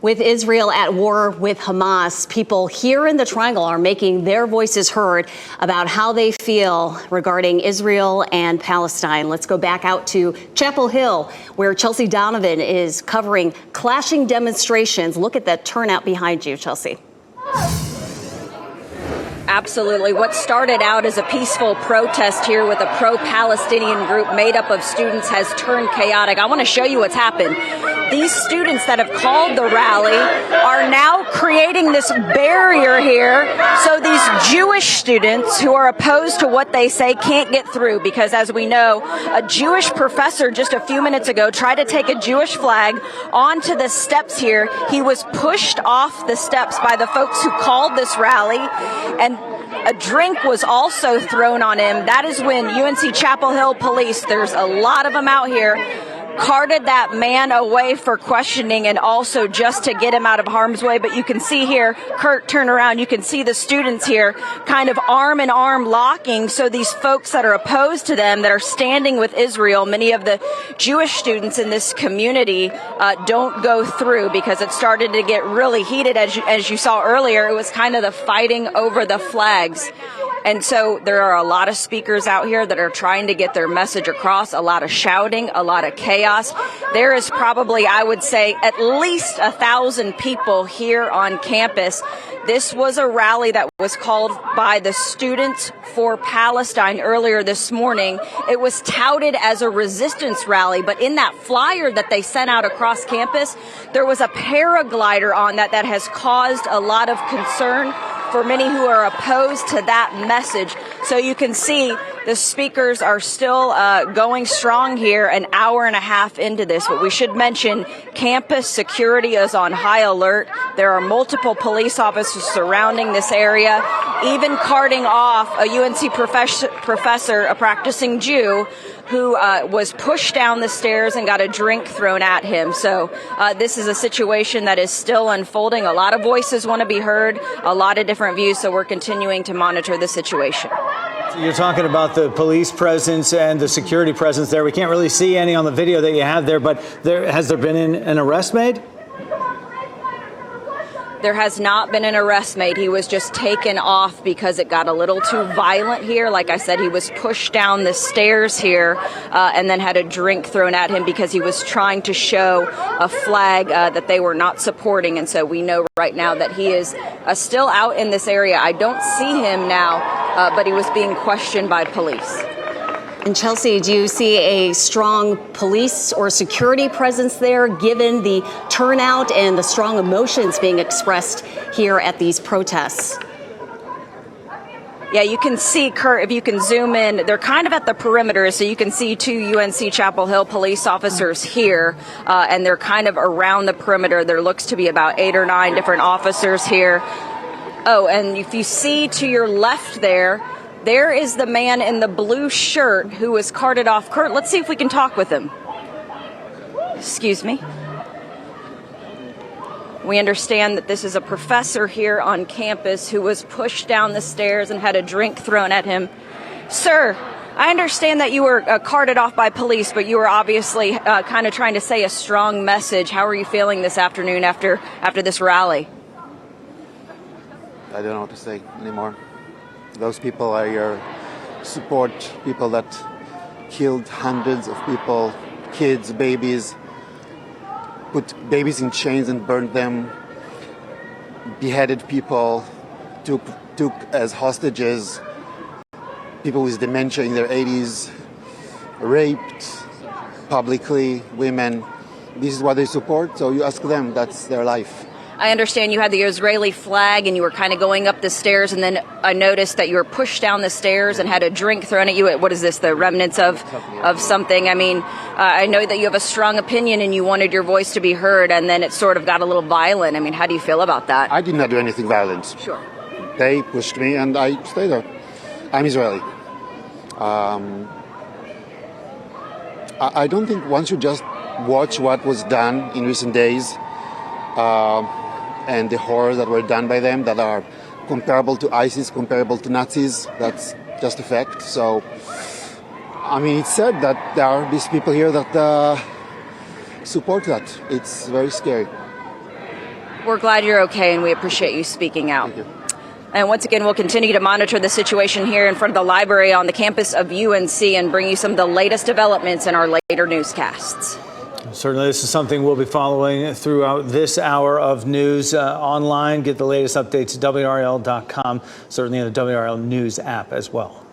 With Israel at war with Hamas, people here in the Triangle are making their voices heard about how they feel regarding Israel and Palestine. Let's go back out to Chapel Hill, where Chelsea Donovan is covering clashing demonstrations. Look at that turnout behind you, Chelsea. Absolutely. What started out as a peaceful protest here with a pro-Palestinian group made up of students has turned chaotic. I want to show you what's happened. These students that have called the rally are now creating this barrier here so these Jewish students who are opposed to what they say can't get through, because as we know, a Jewish professor just a few minutes ago tried to take a Jewish flag onto the steps here. He was pushed off the steps by the folks who called this rally, and a drink was also thrown on him. That is when UNC-Chapel Hill police, there's a lot of them out here, carted that man away for questioning and also just to get him out of harm's way. But you can see here, Kurt, turn around, you can see the students here kind of arm in arm locking. So these folks that are opposed to them, that are standing with Israel, many of the Jewish students in this community don't go through, because it started to get really heated. As you saw earlier, it was kind of the fighting over the flags. And so there are a lot of speakers out here that are trying to get their message across, a lot of shouting, a lot of chaos. There is probably, I would say, at least 1,000 people here on campus. This was a rally that was called by the Students for Palestine earlier this morning. It was touted as a resistance rally, but in that flyer that they sent out across campus, there was a paraglider on that has caused a lot of concern for many who are opposed to that message. So you can see the speakers are still going strong here an hour and a half into this. But we should mention campus security is on high alert. There are multiple police officers surrounding this area, even carting off a UNC professor, a practicing Jew, who was pushed down the stairs and got a drink thrown at him. So this is a situation that is still unfolding. A lot of voices want to be heard, a lot of different views, so we're continuing to monitor the situation. So you're talking about the police presence and the security presence there. We can't really see any on the video that you have there, but has there been an arrest made? There has not been an arrest made. He was just taken off because it got a little too violent here. Like I said, he was pushed down the stairs here and then had a drink thrown at him because he was trying to show a flag that they were not supporting. And so we know right now that he is still out in this area. I don't see him now, but he was being questioned by police. And Chelsea, do you see a strong police or security presence there, given the turnout and the strong emotions being expressed here at these protests? Yeah, you can see, Kurt, if you can zoom in, they're kind of at the perimeter, so you can see two UNC-Chapel Hill police officers here, and they're kind of around the perimeter. There looks to be about 8 or 9 different officers here. Oh, and if you see to your left there is the man in the blue shirt who was carted off. Kurt, let's see if we can talk with him. Excuse me. We understand that this is a professor here on campus who was pushed down the stairs and had a drink thrown at him. Sir, I understand that you were carted off by police, but you were obviously kind of trying to say a strong message. How are you feeling this afternoon after this rally? I don't know what to say anymore. Those people are your support, people that killed hundreds of people, kids, babies, put babies in chains and burned them, beheaded people, took as hostages people with dementia in their 80s, raped publicly women. This is what they support, so you ask them, that's their life. I understand you had the Israeli flag and you were kind of going up the stairs, and then I noticed that you were pushed down the stairs and had a drink thrown at you. What is this, the remnants of something? I mean, I know that you have a strong opinion and you wanted your voice to be heard, and then it sort of got a little violent. I mean, how do you feel about that? I did not do anything violent. Sure. They pushed me and I stayed there. I'm Israeli. I don't think one should just watch what was done in recent days and the horrors that were done by them that are comparable to ISIS, comparable to Nazis. That's just a fact. So, I mean, it's said that there are these people here that support that. It's very scary. We're glad you're okay, and we appreciate you speaking out. Thank you. And once again, we'll continue to monitor the situation here in front of the library on the campus of UNC and bring you some of the latest developments in our later newscasts. Certainly, this is something we'll be following throughout this hour of news online. Get the latest updates at WRAL.com, certainly in the WRAL News app as well.